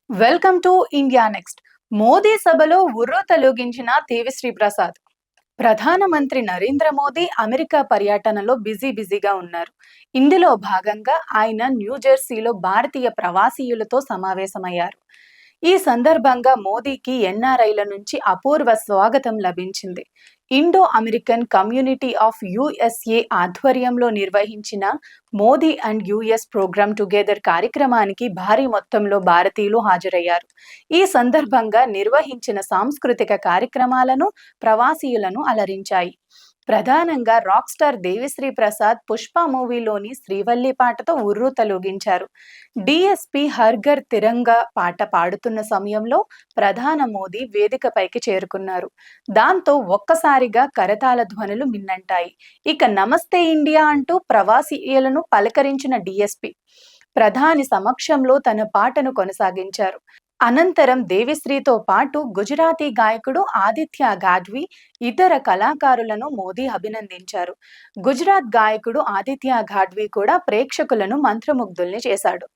Welcome to India next. Modi సభలో ఉర్రూ తొలగించిన దేవిశ్రీ ప్రసాద్. ప్రధానమంత్రి నరేంద్ర మోదీ అమెరికా పర్యటనలో బిజీగా ఉన్నారు. ఇందులో భాగంగా ఆయన న్యూజెర్సీలో భారతీయ ప్రవాసీయులతో సమావేశమయ్యారు. ఈ సందర్భంగా మోదీకి ఎన్ఆర్ఐల నుంచి అపూర్వ స్వాగతం లభించింది. Indo American community of USA ఆధ్వర్యంలో నిర్వహించిన Modi and US program together కార్యక్రమానికి భారీ మొత్తంలో భారతీయులు హాజరయ్యారు. ఈ సందర్భంగా నిర్వహించిన సాంస్కృతిక కార్యక్రమాలను ప్రవాసీయులను అలరించాయి. ప్రధానంగా రాక్ స్టార్ దేవిశ్రీ ప్రసాద్ పుష్ప మూవీలోని శ్రీవల్లి పాటతో ఉర్రూ తొలగించారు. డిఎస్పి హర్ఘర్ తిరంగా పాట పాడుతున్న సమయంలో ప్రధాన మోదీ వేదికపైకి చేరుకున్నారు. దాంతో ఒక్కసారిగా కరతాళ ధ్వనులు మిన్నంటాయి. ఇక నమస్తే ఇండియా అంటూ ప్రవాసీయులను పలకరించిన డిఎస్పి ప్రధాని సమక్షంలో తన పాటను కొనసాగించారు. అనంతరం దేవిశ్రీతో పాటు గుజరాతీ గాయకుడు ఆదిత్య గాడ్వి, ఇతర కళాకారులను మోదీ అభినందించారు. గుజరాత్ గాయకుడు ఆదిత్య గాడ్వి కూడా ప్రేక్షకులను మంత్రముగ్ధుల్ని చేశాడు.